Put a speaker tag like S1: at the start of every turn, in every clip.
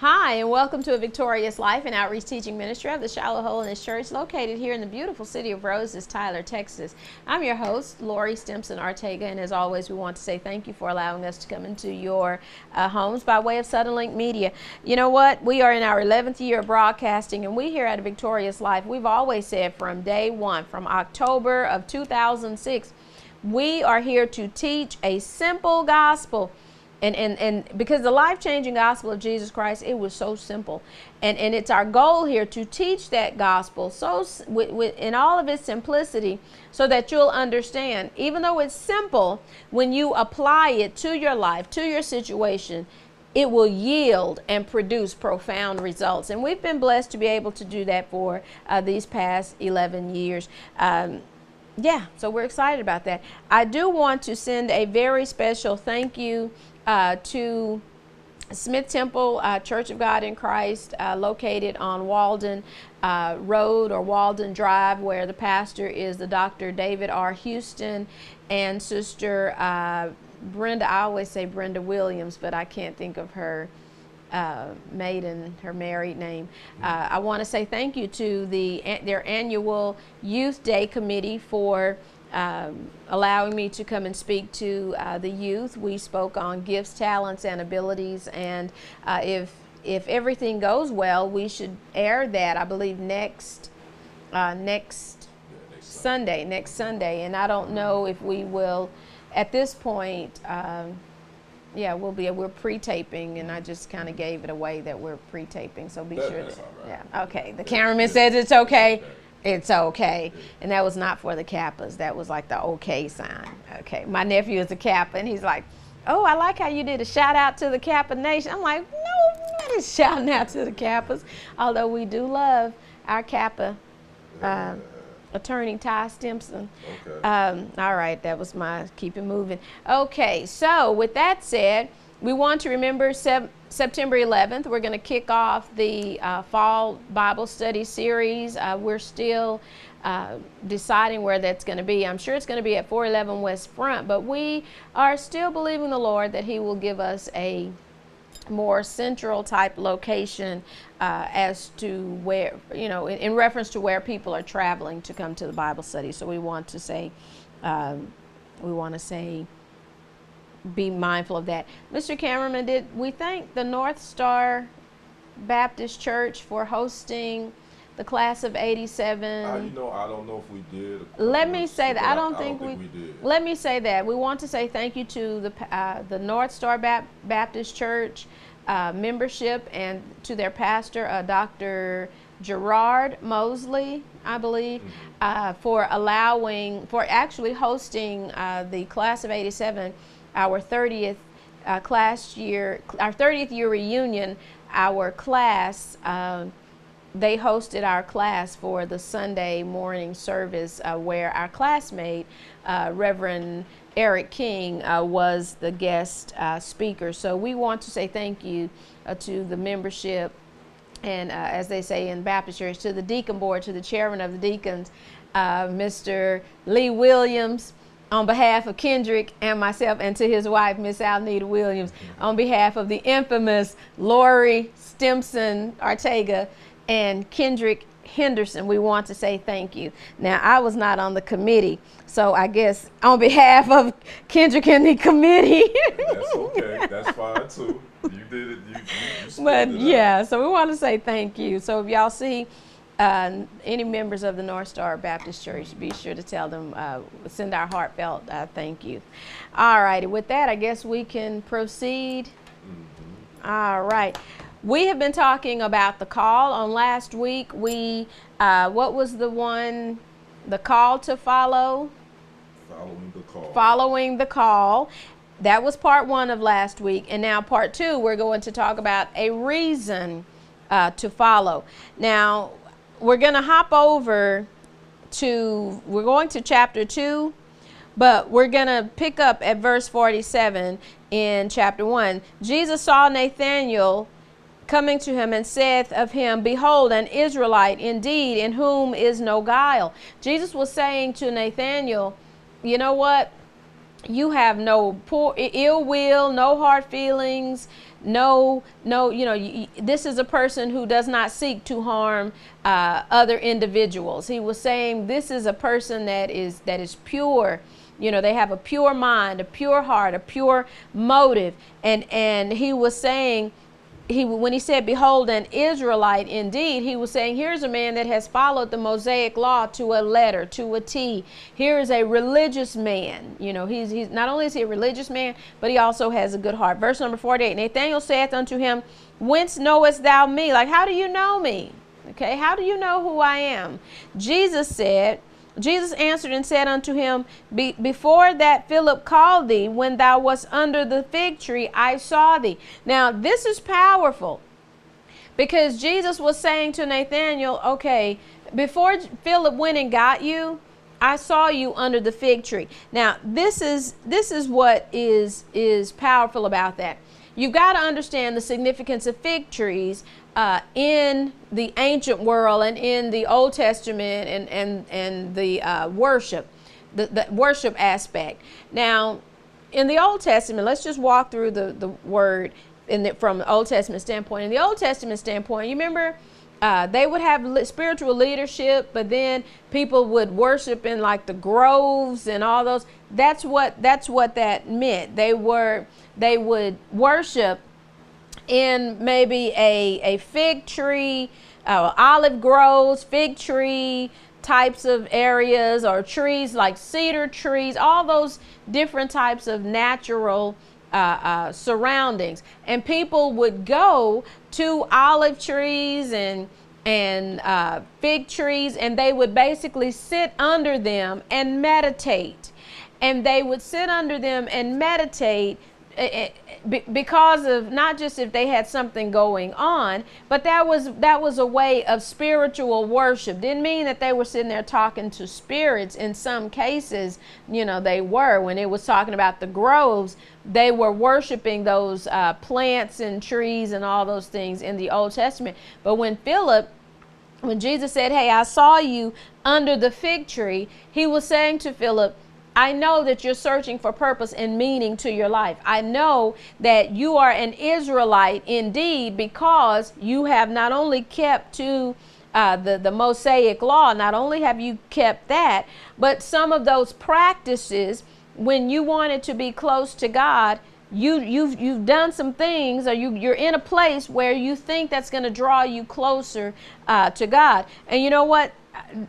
S1: Hi, and welcome to A Victorious Life, an outreach teaching ministry of the Shallow Holiness Church located here in the beautiful city of Roses, Tyler, Texas. I'm your host, Lori Stimson Ortega, and as always, we want to say thank you for allowing us to come into your homes by way of Southern Link Media. You know what? We are in our 11th year of broadcasting, and we here at A Victorious Life, we've always said from day one, from October of 2006, we are here to teach a simple gospel. And because the life-changing gospel of Jesus Christ, it was so simple. And it's our goal here to teach that gospel in all of its simplicity so that you'll understand. Even though it's simple, when you apply it to your life, to your situation, it will yield and produce profound results. And we've been blessed to be able to do that for these past 11 years. So we're excited about that. I do want to send a very special thank you to Smith Temple Church of God in Christ, located on Walden Road or Walden Drive, where the pastor is the Dr. David R. Houston and Sister Brenda. I always say Brenda Williams, but I can't think of her her married name. I want to say thank you to their annual Youth Day Committee for allowing me to come and speak to the youth. We spoke on gifts, talents, and abilities, and if everything goes well, we should air that, I believe, next Sunday. And I don't know if we will, at this point, we're pre-taping, and I just kind of gave it away that we're pre-taping, so be sure that, right. Yeah, okay, the cameraman says it's okay. It's okay. And that was not for the Kappas. That was like the okay sign. Okay. My nephew is a Kappa, and he's like, oh, I like how you did a shout out to the Kappa Nation. I'm like, no, I'm not shouting out to the Kappas, although we do love our Kappa attorney, Ty Stimson. Okay. All right. That was my keep it moving. Okay. So with that said, we want to remember September 11th. We're going to kick off the Fall Bible Study Series. We're still deciding where that's going to be. I'm sure it's going to be at 411 West Front, but we are still believing the Lord that He will give us a more central type location as to where, in reference to where people are traveling to come to the Bible study. So we want to say, be mindful of that. Mr. Cameraman, did we thank the North Star Baptist Church for hosting the class of 87?
S2: I don't know if we did.
S1: Let me say that. I don't think we
S2: did.
S1: Let me say that. We want to say thank you to the North Star Baptist Church membership and to their pastor, Dr. Gerard Mosley, I believe, for actually hosting the class of 87, our 30th year reunion. Our class, they hosted our class for the Sunday morning service, where our classmate, Reverend Eric King, was the guest speaker. So we want to say thank you to the membership, and as they say in Baptist Church, to the deacon board, to the chairman of the deacons, Mr. Lee Williams, on behalf of Kendrick and myself, and to his wife, Miss Alnita Williams, on behalf of the infamous Lori Stimson Ortega and Kendrick Henderson, we want to say thank you. Now, I was not on the committee, so I guess on behalf of Kendrick and the committee.
S2: That's okay. That's fine too. You did it. You
S1: But yeah, so we want to say thank you. So if y'all see any members of the North Star Baptist Church, be sure to tell them, send our heartfelt thank you. All righty. With that, I guess we can proceed. Mm-hmm. All right. We have been talking about the call. On last week, what was the one, the call to follow?
S2: Following the call.
S1: Following the call. That was part one of last week. And now part two, we're going to talk about a reason to follow. Now, we're going to hop over we're going to chapter 2, but we're going to pick up at verse 47 in chapter 1. Jesus saw Nathanael coming to him and saith of him, behold, an Israelite indeed, in whom is no guile. Jesus was saying to Nathanael, you know what? you have no poor ill will, no hard feelings, no, this is a person who does not seek to harm other individuals. He was saying this is a person that is pure. They have a pure mind, a pure heart, a pure motive. And he was saying, when he said, behold, an Israelite indeed, he was saying, here's a man that has followed the Mosaic law to a letter, to a T. Here is a religious man. He's not only is he a religious man, but he also has a good heart. Verse number 48, Nathanael saith unto him, whence knowest thou me? Like, how do you know me? Okay, how do you know who I am? Jesus answered and said unto him, before that Philip called thee, when thou wast under the fig tree, I saw thee. Now, this is powerful, because Jesus was saying to Nathanael, okay, before Philip went and got you, I saw you under the fig tree. Now, this is what is powerful about that. You've got to understand the significance of fig trees in the ancient world and in the Old Testament and the worship, the worship aspect. Now, in the Old Testament, let's just walk through the word from the Old Testament standpoint. In the Old Testament standpoint, you remember they would have spiritual leadership, but then people would worship in like the groves and all those. That's what that meant. They would worship in maybe a fig tree, olive groves, fig tree types of areas, or trees like cedar trees, all those different types of natural surroundings. And people would go to olive trees and fig trees, and they would basically sit under them and meditate. And they would sit under them and meditate because of not just if they had something going on, but that was a way of spiritual worship. Didn't mean that they were sitting there talking to spirits. In some cases, they were. When it was talking about the groves, they were worshiping those plants and trees and all those things in the Old Testament. But when Jesus said, hey, I saw you under the fig tree, he was saying to Philip, I know that you're searching for purpose and meaning to your life. I know that you are an Israelite indeed, because you have not only kept to the Mosaic law, not only have you kept that, but some of those practices, when you wanted to be close to God, you've done some things, or you're in a place where you think that's going to draw you closer to God. And you know what?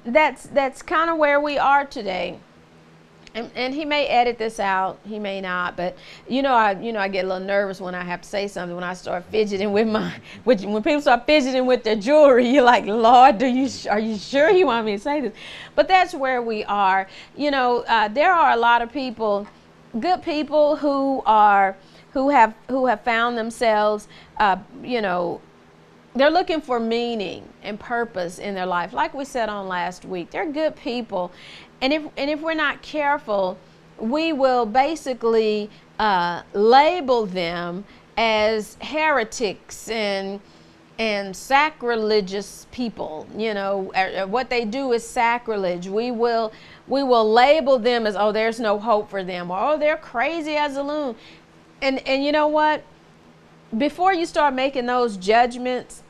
S1: That's kind of where we are today. And he may edit this out, he may not, but I get a little nervous when I have to say something. When I start fidgeting when people start fidgeting with their jewelry, you're like, Lord, are you sure you want me to say this? But that's where we are. There are a lot of people, good people who have found themselves, they're looking for meaning and purpose in their life. Like we said on last week, they're good people. And if we're not careful, we will basically label them as heretics and sacrilegious people. What they do is sacrilege. We will label them as, oh, there's no hope for them, or oh, they're crazy as a loon. And you know what? Before you start making those judgments,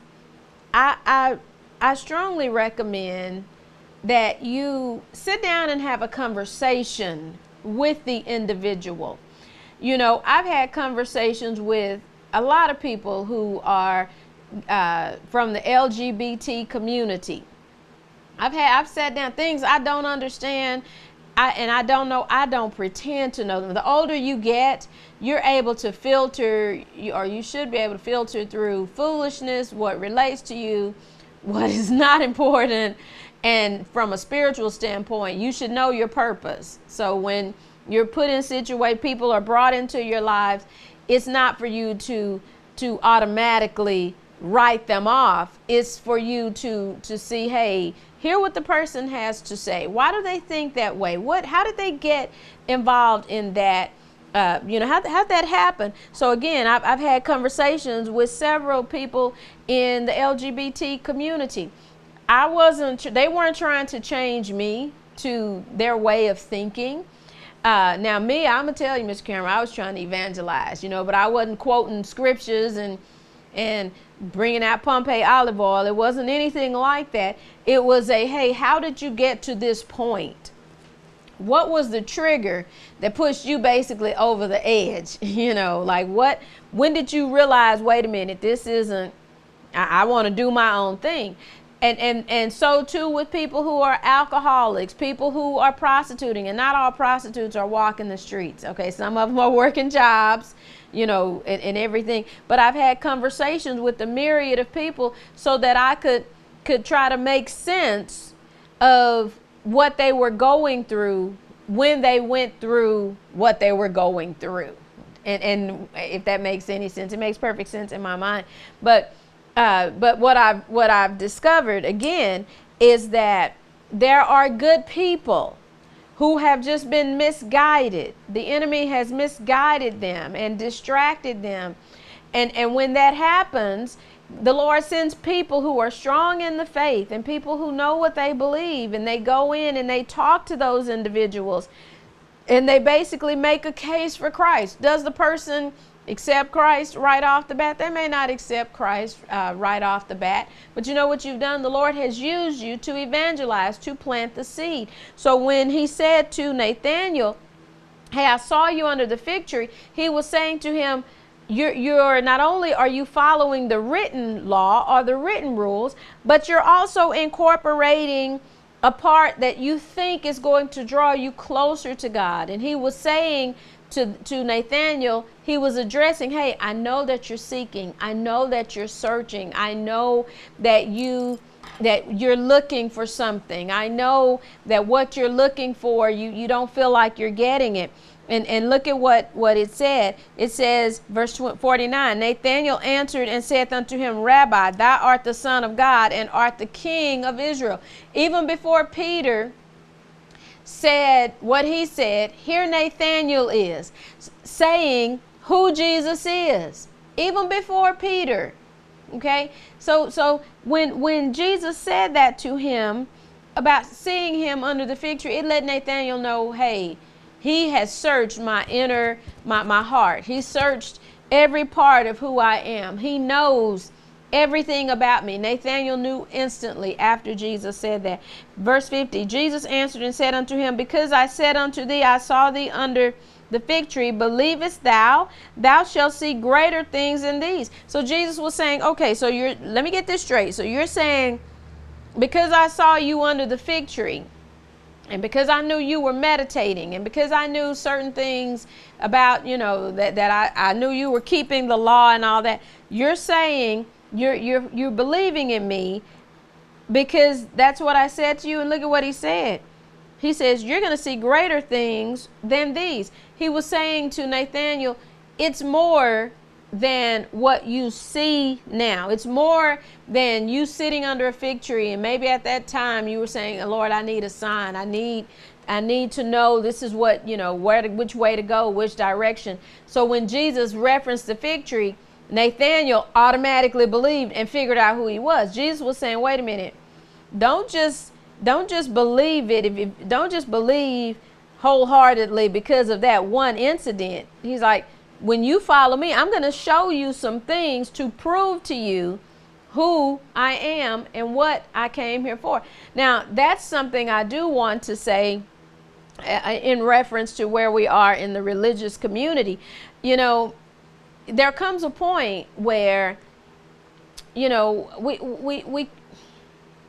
S1: I strongly recommend that you sit down and have a conversation with the individual. I've had conversations with a lot of people who are from the LGBT community. I've sat down, things I don't understand, I don't know, I don't pretend to know them. The older you get, you're able to filter, or you should be able to filter through foolishness, what relates to you, what is not important. And from a spiritual standpoint, you should know your purpose. So when you're put in situations, people are brought into your lives, it's not for you to automatically write them off. It's for you to see, hey, hear what the person has to say. Why do they think that way? How did they get involved in that? How'd that happen? So again, I've had conversations with several people in the LGBT community. They weren't trying to change me to their way of thinking. Now me, I'm gonna tell you, Mr. Cameron, I was trying to evangelize, but I wasn't quoting scriptures and bringing out Pompeii olive oil. It wasn't anything like that. It was hey, how did you get to this point? What was the trigger that pushed you basically over the edge? When did you realize, wait a minute, this isn't, I want to do my own thing. And so too with people who are alcoholics, people who are prostituting, and not all prostitutes are walking the streets. Okay, some of them are working jobs, and everything. But I've had conversations with a myriad of people so that I could try to make sense of what they were going through when they went through what they were going through. And if that makes any sense, it makes perfect sense in my mind. But what I've discovered again is that there are good people who have just been misguided. The enemy has misguided them and distracted them. And when that happens, the Lord sends people who are strong in the faith and people who know what they believe, and they go in and they talk to those individuals and they basically make a case for Christ. Does the person accept Christ right off the bat? They may not accept Christ right off the bat, but you know what you've done? The Lord has used you to evangelize, to plant the seed. So when he said to Nathanael, hey, I saw you under the fig tree, he was saying to him, you're not only are you following the written law or the written rules, but you're also incorporating a part that you think is going to draw you closer to God. And he was saying to Nathanael, he was addressing, hey, I know that you're seeking. I know that you're searching. I know that you're looking for something. I know that what you're looking for, you don't feel like you're getting it. And look at what it said. It says, verse 49, Nathanael answered and saith unto him, Rabbi, thou art the Son of God and art the King of Israel. Even before Peter said what he said, here Nathanael is saying who Jesus is, even before Peter. Okay, so when Jesus said that to him about seeing him under the fig tree, it let Nathanael know, hey, he has searched my heart. He searched every part of who I am. He knows everything about me. Nathanael knew instantly after Jesus said that. Verse 50, Jesus answered and said unto him, because I said unto thee, I saw thee under the fig tree, believest thou? Thou shalt see greater things than these. So Jesus was saying, okay, so let me get this straight. So you're saying, because I saw you under the fig tree, and because I knew you were meditating, and because I knew certain things about, that I knew you were keeping the law and all that, you're saying you're believing in me because that's what I said to you. And look at what he said. He says, you're going to see greater things than these. He was saying to Nathanael, it's more than what you see now. It's more than you sitting under a fig tree, and maybe at that time you were saying, Lord, I need a sign. I need to know this is what, which way to go, which direction. So when Jesus referenced the fig tree, Nathanael automatically believed and figured out who he was. Jesus was saying, wait a minute, don't just believe it. Don't just believe wholeheartedly because of that one incident. He's like, when you follow me, I'm going to show you some things to prove to you who I am and what I came here for. Now, that's something I do want to say in reference to where we are in the religious community. There comes a point where, we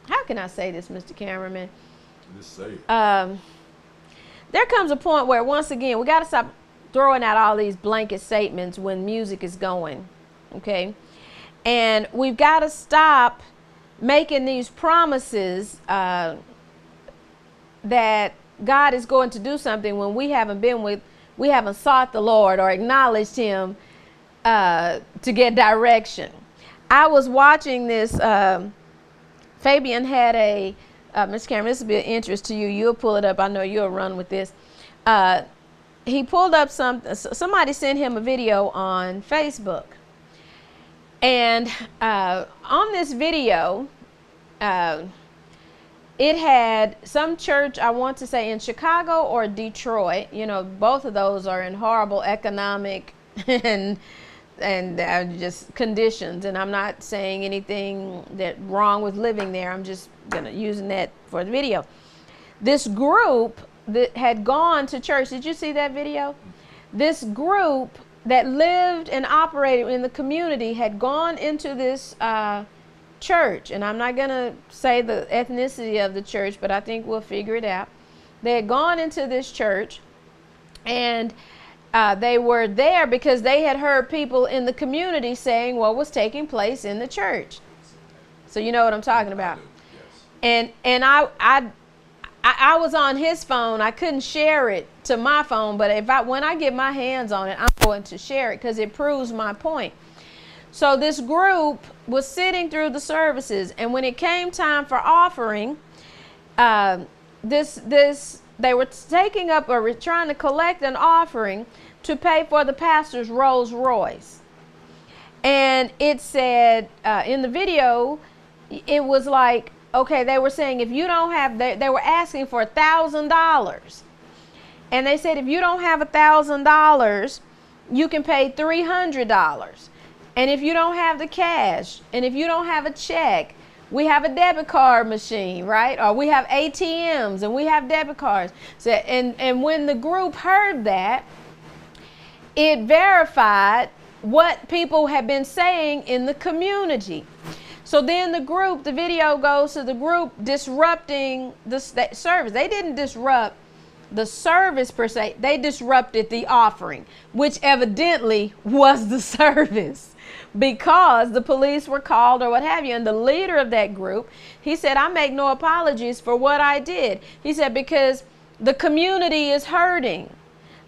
S1: how can I say this, Mr. Cameraman?
S2: Just say it.
S1: There comes a point where, once again, we got to stop throwing out all these blanket statements when music is going, okay? And we've got to stop making these promises that God is going to do something when we haven't sought the Lord or acknowledged him to get direction. I was watching this, Fabian had a, Mr. Cameron, this will be of interest to you. You'll pull it up. I know you'll run with this. He pulled up somebody sent him a video on Facebook. And on this video, it had some church, I want to say in Chicago or Detroit. You know, both of those are in horrible economic and just conditions. And I'm not saying anything that wrong with living there. I'm just using that for the video. This group that had gone to church, did you see that video? This group that lived and operated in the community had gone into this church, and I'm not going to say the ethnicity of the church, but I think we'll figure it out. They had gone into this church, and they were there because they had heard people in the community saying what was taking place in the church. So you know what I'm talking about. Yes. And I was on his phone. I couldn't share it to my phone, but when I get my hands on it, I'm going to share it because it proves my point. So this group was sitting through the services, and when it came time for offering, they were taking up or trying to collect an offering to pay for the pastor's Rolls Royce. And it said in the video, it was like, okay, they were saying if you don't have, they were asking for $1,000. And they said if you don't have $1,000, you can pay $300. And if you don't have the cash, and if you don't have a check, we have a debit card machine, right? Or we have ATMs and we have debit cards. So, and when the group heard that, it verified what people had been saying in the community. So then the video goes to the group disrupting the service. They didn't disrupt the service per se. They disrupted the offering, which evidently was the service, because the police were called or what have you. And the leader of that group, he said, I make no apologies for what I did. He said, because the community is hurting.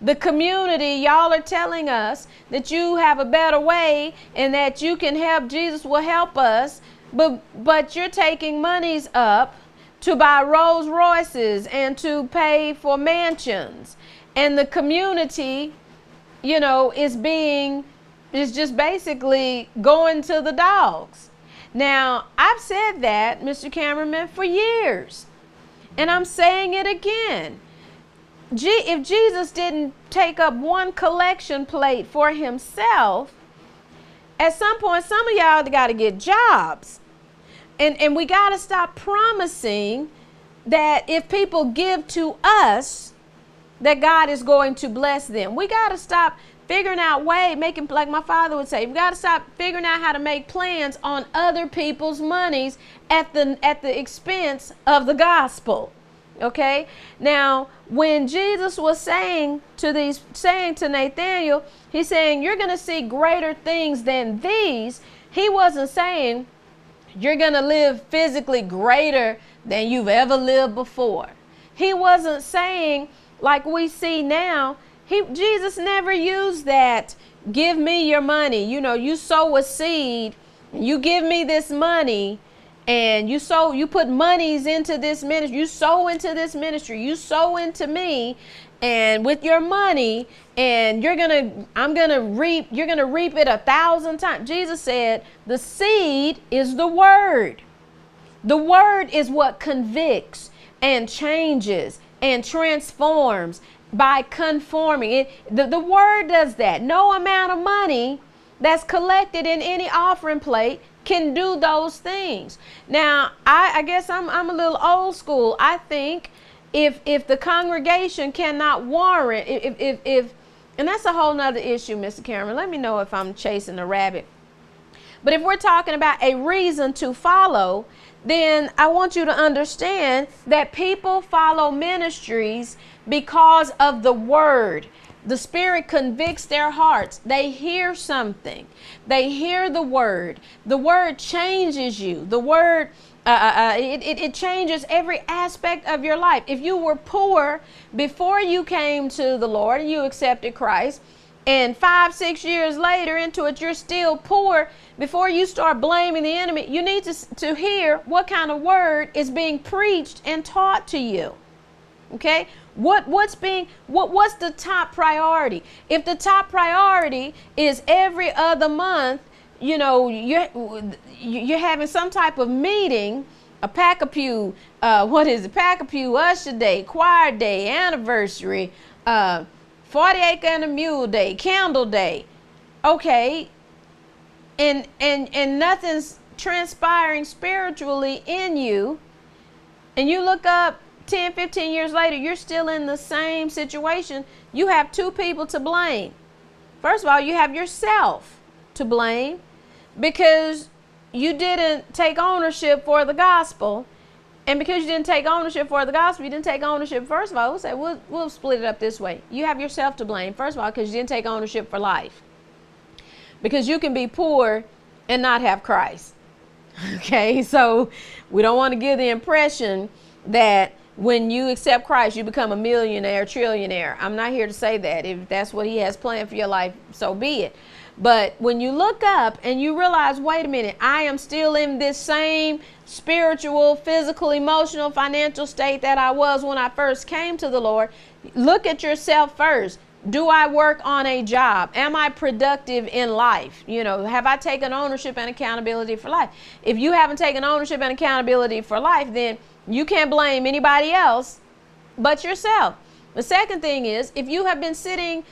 S1: The community, y'all are telling us that you have a better way and that you can help, Jesus will help us, but you're taking monies up to buy Rolls Royces and to pay for mansions. And the community, you know, is just basically going to the dogs. Now, I've said that, Mr. Cameraman, for years. And I'm saying it again. If Jesus didn't take up one collection plate for himself, at some point, some of y'all got to get jobs. And we got to stop promising that if people give to us, that God is going to bless them. We got to stop figuring out making, like my father would say, we got to stop figuring out how to make plans on other people's monies at the expense of the gospel. Okay. Now, when Jesus was saying to Nathanael, he's saying, you're going to see greater things than these. He wasn't saying you're going to live physically greater than you've ever lived before. He wasn't saying like we see now. Jesus never used that, give me your money. You know, you sow a seed, you give me this money, and you put monies into this ministry, you sow into this ministry, you sow into me, and with your money, and you're gonna reap it 1,000 times. Jesus said the seed is the word. The word is what convicts and changes and transforms by conforming. The word does that. No amount of money that's collected in any offering plate can do those things. Now, I guess I'm a little old school. I think if the congregation cannot warrant, if and that's a whole nother issue, Mr. Cameron. Let me know if I'm chasing a rabbit. But if we're talking about a reason to follow, then I want you to understand that people follow ministries because of the word. The Spirit convicts their hearts. They hear something. They hear the word. The word changes you. The word, it changes every aspect of your life. If you were poor before you came to the Lord and you accepted Christ, and 5-6 years later into it, you're still poor, before you start blaming the enemy, you need to hear what kind of word is being preached and taught to you. Okay? What's the top priority? If the top priority is every other month, you know, you're having some type of meeting a pack-a-pew, pack-a-pew, usher day, choir day, anniversary, 40 acre and a mule day, candle day. Okay. And nothing's transpiring spiritually in you. And you look up 10, 15 years later, you're still in the same situation. You have two people to blame. First of all, you have yourself to blame because you didn't take ownership for the gospel. And because you didn't take ownership for the gospel, you didn't take ownership. First of all, we'll split it up this way. You have yourself to blame. First of all, because you didn't take ownership for life. Because you can be poor and not have Christ. Okay, so we don't want to give the impression that when you accept Christ, you become a millionaire, trillionaire. I'm not here to say that. If that's what he has planned for your life, so be it. But when you look up and you realize, wait a minute, I am still in this same spiritual, physical, emotional, financial state that I was when I first came to the Lord. Look at yourself first. Do I work on a job? Am I productive in life? You know, have I taken ownership and accountability for life? If you haven't taken ownership and accountability for life, then you can't blame anybody else but yourself. The second thing is, if you have been sitting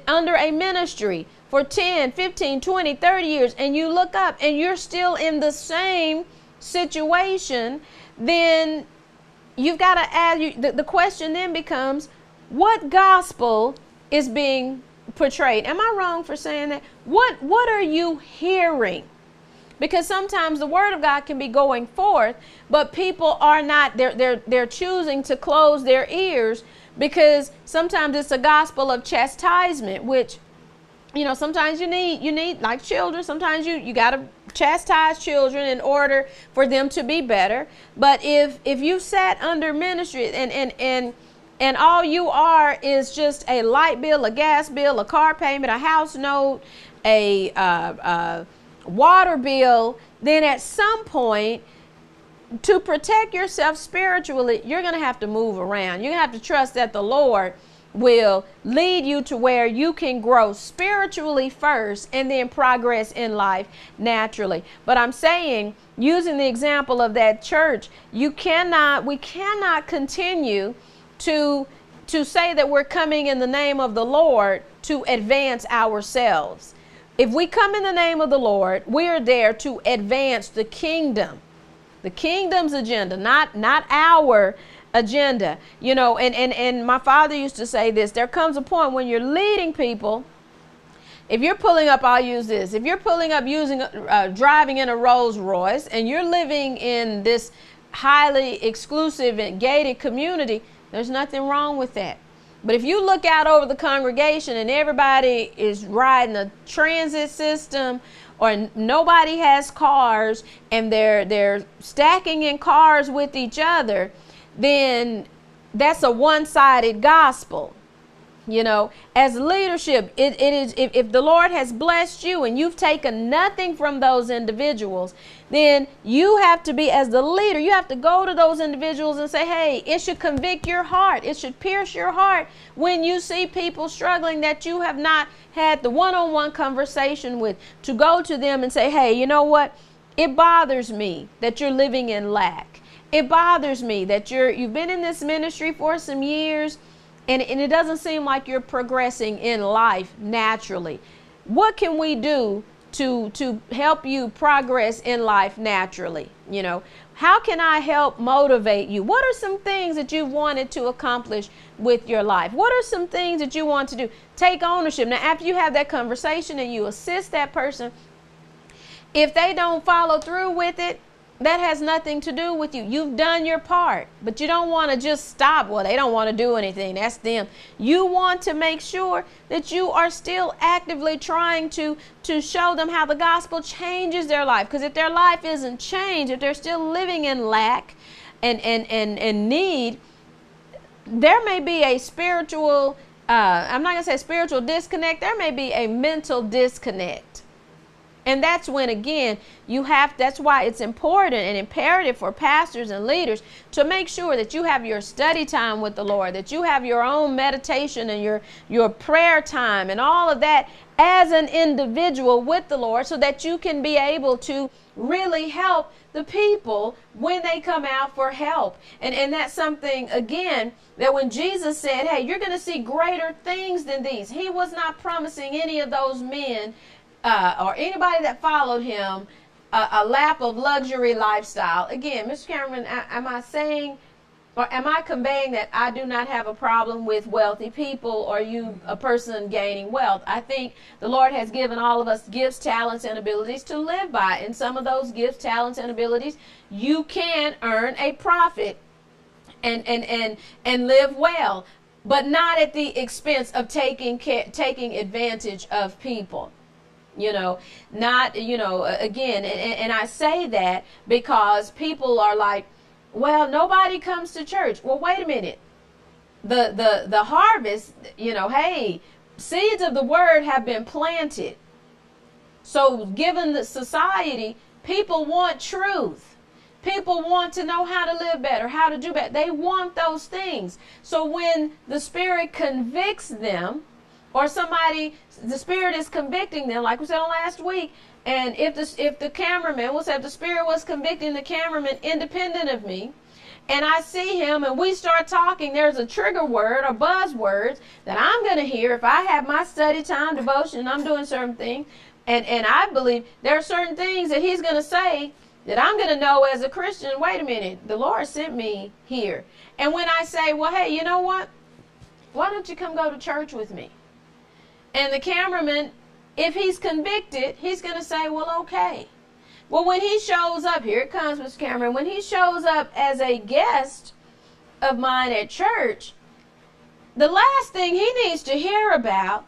S1: under a ministry for 10, 15, 20, 30 years, and you look up and you're still in the same situation, then you've got to add, the question then becomes, what gospel is being portrayed? Am I wrong for saying that? What are you hearing? Because sometimes the word of God can be going forth, but people are not, they're choosing to close their ears, because sometimes it's a gospel of chastisement, which, you know, sometimes you need like children, sometimes you got to chastise children in order for them to be better. But if you sat under ministry and all you are is just a light bill, a gas bill, a car payment, a house note, a water bill, then at some point, to protect yourself spiritually, you're going to have to move around. You're going to have to trust that the Lord will lead you to where you can grow spiritually first and then progress in life naturally. But I'm saying, using the example of that church, we cannot continue to say that we're coming in the name of the Lord to advance ourselves. If we come in the name of the Lord, we are there to advance the kingdom, the kingdom's agenda, not our agenda. You know, and my father used to say this: there comes a point when you're leading people. If you're pulling up, I'll use this. If you're pulling up driving in a Rolls Royce and you're living in this highly exclusive and gated community, there's nothing wrong with that. But if you look out over the congregation and everybody is riding a transit system, or nobody has cars and they're stacking in cars with each other, then that's a one-sided gospel. You know, as leadership, it is, if the Lord has blessed you and you've taken nothing from those individuals, then you have to be, as the leader, you have to go to those individuals and say, hey, it should convict your heart. It should pierce your heart when you see people struggling that you have not had the one-on-one conversation with, to go to them and say, hey, you know what? It bothers me that you're living in lack. It bothers me that you've been in this ministry for some years, and it doesn't seem like you're progressing in life naturally. What can we do to help you progress in life naturally? You know, how can I help motivate you? What are some things that you've wanted to accomplish with your life? What are some things that you want to do? Take ownership. Now, after you have that conversation and you assist that person, if they don't follow through with it, that has nothing to do with you. You've done your part, but you don't want to just stop. Well, they don't want to do anything. That's them. You want to make sure that you are still actively trying to show them how the gospel changes their life. Because if their life isn't changed, if they're still living in lack and need, there may be a spiritual, I'm not going to say spiritual disconnect. There may be a mental disconnect. And that's when, again, that's why it's important and imperative for pastors and leaders to make sure that you have your study time with the Lord, that you have your own meditation and your prayer time and all of that as an individual with the Lord, so that you can be able to really help the people when they come out for help. And that's something, again, that when Jesus said, hey, you're going to see greater things than these, he was not promising any of those men or anybody that followed him a lap of luxury lifestyle. Again, Mr. Cameron, am I saying, or am I conveying that I do not have a problem with wealthy people or you, a person gaining wealth? I think the Lord has given all of us gifts, talents, and abilities to live by. And some of those gifts, talents, and abilities, you can earn a profit and live well, but not at the expense of taking advantage of people. Again, and I say that because people are like, well, nobody comes to church. Well, wait a minute. The harvest, hey, seeds of the word have been planted. So given the society, people want truth. People want to know how to live better, how to do better. They want those things. So when the Spirit convicts them, or the Spirit is convicting them, like we said on last week, and if the cameraman, if the Spirit was convicting the cameraman independent of me, and I see him and we start talking, there's a trigger word or buzzwords that I'm going to hear if I have my study time, devotion, and I'm doing certain things, and I believe there are certain things that he's going to say that I'm going to know as a Christian, wait a minute, the Lord sent me here. And when I say, well, hey, you know what? Why don't you come go to church with me? And the cameraman, if he's convicted, he's going to say, well, okay. Well, when he shows up, here it comes, Mr. Cameron, when he shows up as a guest of mine at church, the last thing he needs to hear about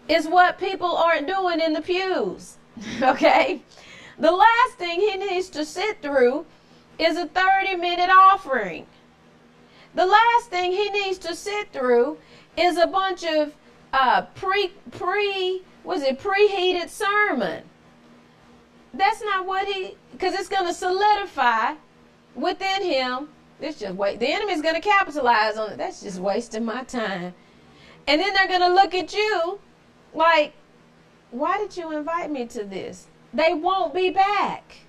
S1: is what people aren't doing in the pews, okay? The last thing he needs to sit through is a 30-minute offering. The last thing he needs to sit through is a bunch of preheated sermon. That's not what because it's going to solidify within him. It's just the enemy's going to capitalize on it. That's just wasting my time. And then they're going to look at you like, why did you invite me to this? They won't be back.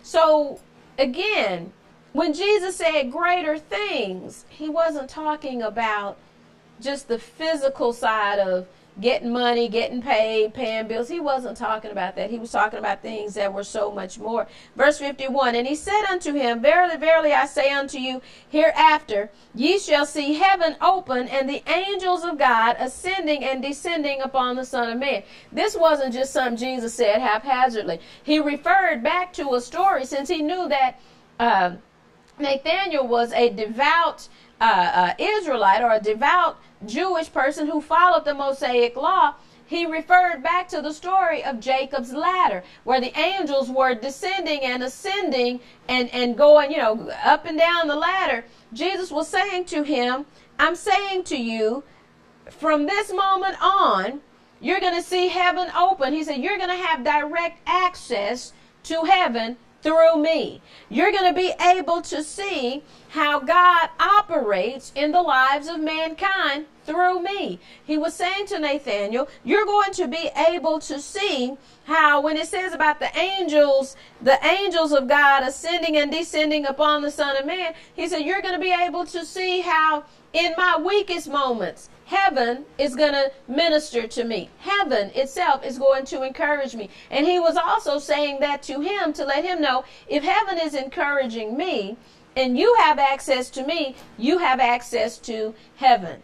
S1: So again, when Jesus said greater things, he wasn't talking about just the physical side of getting money, getting paid, paying bills. He wasn't talking about that. He was talking about things that were so much more. Verse 51, and he said unto him, verily, verily, I say unto you, hereafter ye shall see heaven open and the angels of God ascending and descending upon the Son of Man. This wasn't just something Jesus said haphazardly. He referred back to a story, since he knew that Nathanael was a devout Israelite, or a devout Jewish person who followed the Mosaic law. He referred back to the story of Jacob's ladder, where the angels were descending and ascending and going, up and down the ladder. Jesus was saying to him, I'm saying to you, from this moment on, you're going to see heaven open. He said, you're going to have direct access to heaven through me. You're going to be able to see how God operates in the lives of mankind through me. He was saying to Nathanael, you're going to be able to see how, when it says about the angels of God ascending and descending upon the Son of Man, he said, you're going to be able to see how in my weakest moments, heaven is going to minister to me. Heaven itself is going to encourage me. And he was also saying that to him to let him know, if heaven is encouraging me and you have access to me, you have access to heaven.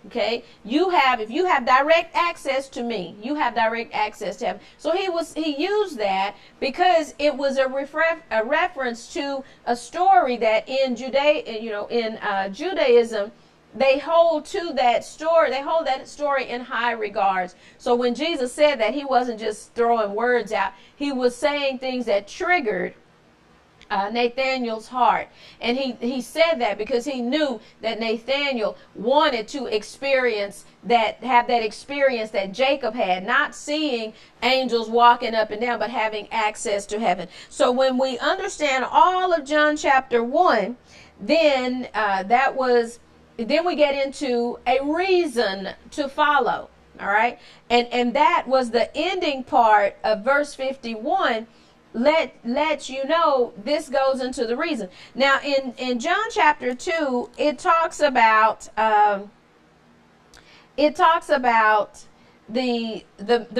S1: Okay? If you have direct access to me, you have direct access to heaven. So he used that because it was a reference to a story that in Judaism, they hold to that story. They hold that story in high regards. So when Jesus said that, he wasn't just throwing words out. He was saying things that triggered Nathaniel's heart. And he said that because he knew that Nathaniel wanted to have that experience that Jacob had, not seeing angels walking up and down, but having access to heaven. So when we understand all of John chapter 1, then then we get into a reason to follow. All right. And that was the ending part of verse 51. Let you know this goes into the reason. Now in John chapter 2, it talks about the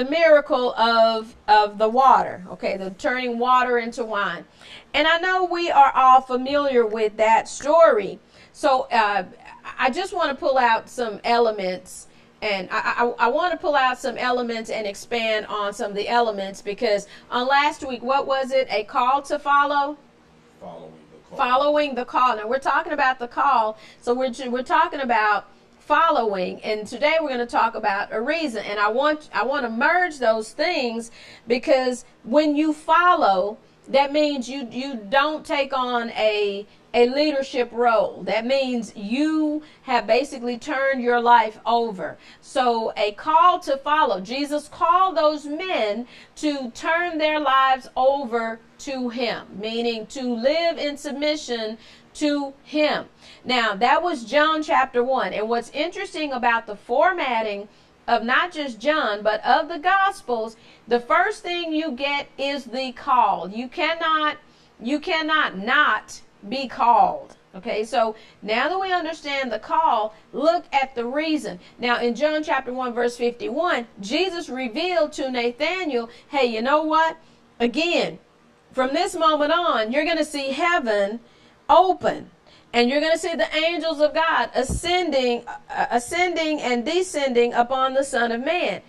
S1: miracle of the water, okay, the turning water into wine. And I know we are all familiar with that story. So I just want to pull out some elements. And I want to pull out some elements and expand on some of the elements, because on last week, what was it? A call to follow?
S2: Following the call.
S1: Following the call. Now, we're talking about the call, so we're talking about following, and today we're going to talk about a reason. And I want to merge those things, because when you follow, that means you don't take on a leadership role. That means you have basically turned your life over. So a call to follow. Jesus called those men to turn their lives over to him, meaning to live in submission to him. Now, that was John chapter 1. And what's interesting about the formatting of not just John, but of the Gospels, the first thing you get is the call. You cannot not be called. Okay, so now that we understand the call, look at the reason. Now in John chapter 1 verse 51, Jesus revealed to Nathanael, hey, you know what? Again, from this moment on, you're going to see heaven open, and you're going to see the angels of God ascending and descending upon the Son of Man.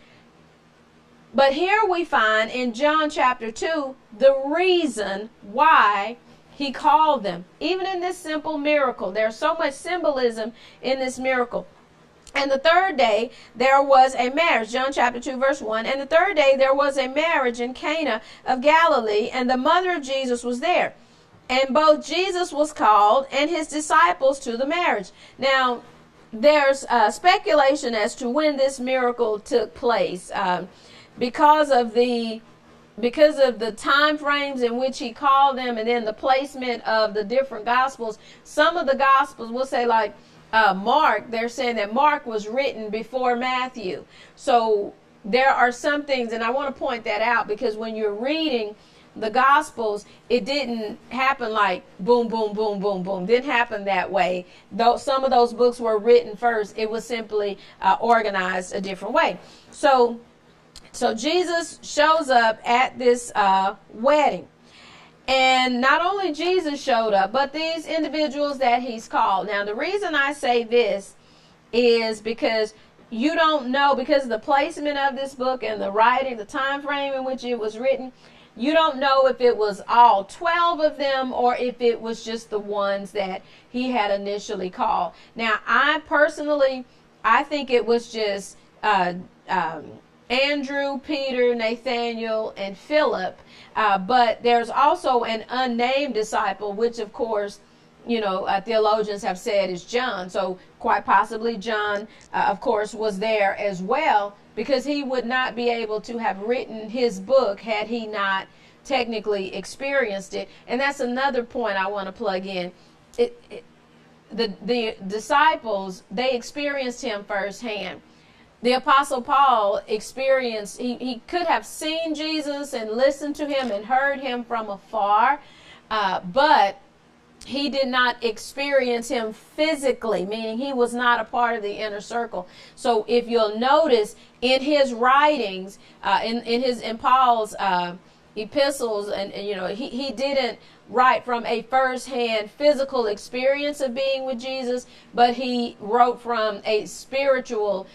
S1: But here we find in John chapter 2 the reason why he called them. Even in this simple miracle, there's so much symbolism in this miracle. And the third day there was a marriage, John chapter 2 verse 1, and the third day there was a marriage in Cana of Galilee, and the mother of Jesus was there. And both Jesus was called and his disciples to the marriage. Now, there's speculation as to when this miracle took place, because of the time frames in which he called them, and then the placement of the different gospels. Some of the gospels will say, like Mark, they're saying that Mark was written before Matthew. So there are some things, and I want to point that out, because when you're reading the gospels, it didn't happen like boom, boom, boom, boom, boom. Didn't happen that way. Though some of those books were written first, it was simply organized a different way. So Jesus shows up at this wedding. And not only Jesus showed up, but these individuals that he's called. Now, the reason I say this is because you don't know, because of the placement of this book and the writing, the time frame in which it was written, you don't know if it was all 12 of them or if it was just the ones that he had initially called. Now, I think it was just Andrew, Peter, Nathaniel, and Philip. But there's also an unnamed disciple, which of course, theologians have said is John. So quite possibly John, of course, was there as well, because he would not be able to have written his book had he not technically experienced it. And that's another point I want to plug in. The disciples, they experienced him firsthand. The Apostle Paul experienced, he could have seen Jesus and listened to him and heard him from afar, but he did not experience him physically, meaning he was not a part of the inner circle. So if you'll notice in his writings, in Paul's epistles, and he didn't write from a first-hand physical experience of being with Jesus, but he wrote from a spiritual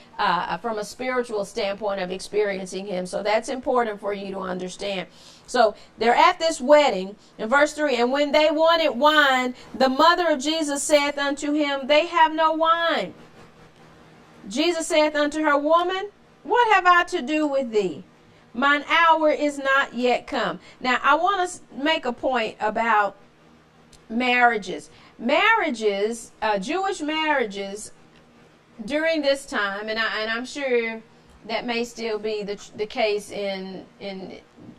S1: standpoint of experiencing him. So that's important for you to understand. So they're at this wedding in verse 3, and when they wanted wine, the mother of Jesus saith unto him, they have no wine. Jesus saith unto her, woman, what have I to do with thee? Mine hour is not yet come. Now, I want to make a point about marriages, Jewish marriages during this time, and I'm sure that may still be the case in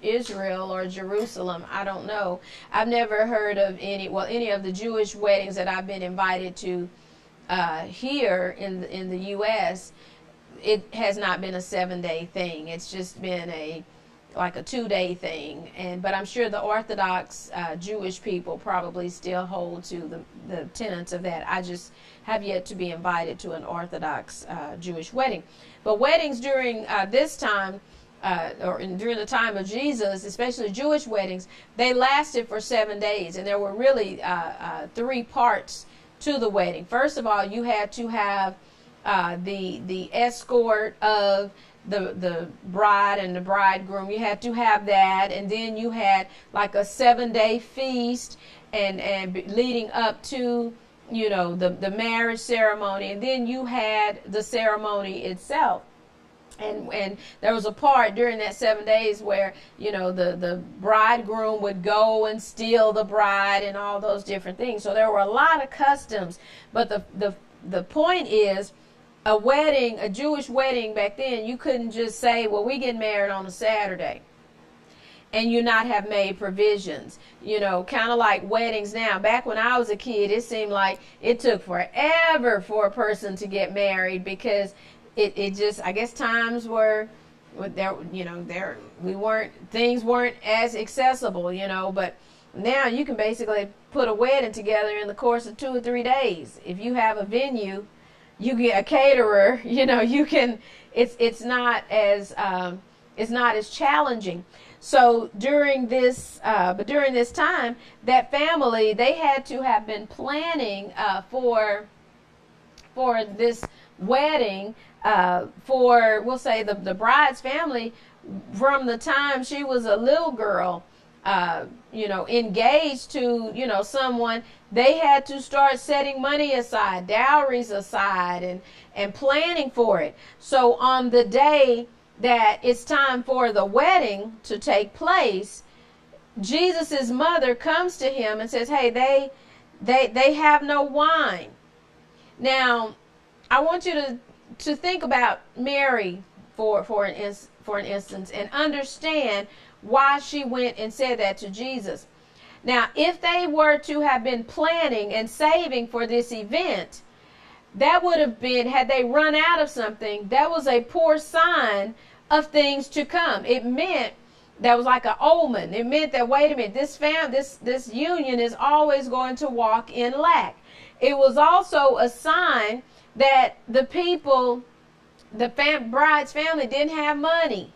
S1: Israel or Jerusalem. I don't know. I've never heard of any of the Jewish weddings that I've been invited to here in the U.S. It has not been a 7-day thing. It's just been like a 2-day thing. But I'm sure the Orthodox Jewish people probably still hold to the tenets of that. I just have yet to be invited to an Orthodox Jewish wedding. But weddings during this time, during the time of Jesus, especially Jewish weddings, they lasted for 7 days, and there were really 3 parts to the wedding. First of all, you had to have the escort of the bride and the bridegroom. You had to have that, and then you had like a 7-day feast and leading up to the marriage ceremony, and then you had the ceremony itself. And there was a part during that 7 days where the bridegroom would go and steal the bride and all those different things. So there were a lot of customs, but the point is, a Jewish wedding back then, you couldn't just say, well, we get married on a Saturday, and you not have made provisions. Kind of like weddings now. Back when I was a kid, it seemed like it took forever for a person to get married, because it just, I guess times were there, things weren't as accessible, but now you can basically put a wedding together in the course of 2 or 3 days. If you have a venue, you get a caterer, you can, it's not as challenging. So during this time, that family, they had to have been planning for this wedding for, we'll say, the bride's family from the time she was a little girl, engaged to, someone. They had to start setting money aside, dowries aside, and planning for it. So on the day that it's time for the wedding to take place, Jesus's mother comes to him and says, hey, they have no wine. Now, I want you to think about Mary for an instance, and understand why she went and said that to Jesus. Now, if they were to have been planning and saving for this event, that would have been, had they run out of something, that was a poor sign of things to come. It meant that was like an omen. It meant that, wait a minute, this union is always going to walk in lack. It was also a sign that the people, the bride's family, didn't have money.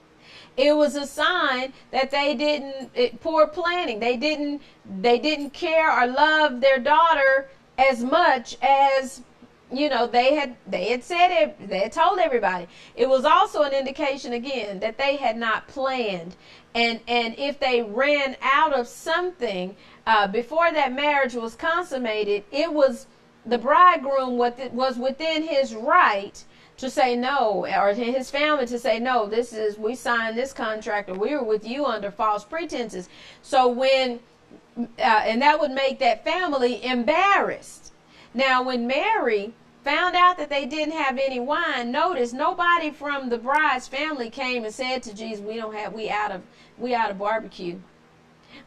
S1: It was a sign that they didn't, poor planning. They didn't care or love their daughter as much as, they had said it, they had told everybody. It was also an indication, again, that they had not planned. And if they ran out of something before that marriage was consummated, it was the bridegroom was within his right to say no, or his family to say no. We signed this contract, or we were with you under false pretenses. So when and that would make that family embarrassed. Now, when Mary found out that they didn't have any wine, notice nobody from the bride's family came and said to Jesus, we out of barbecue,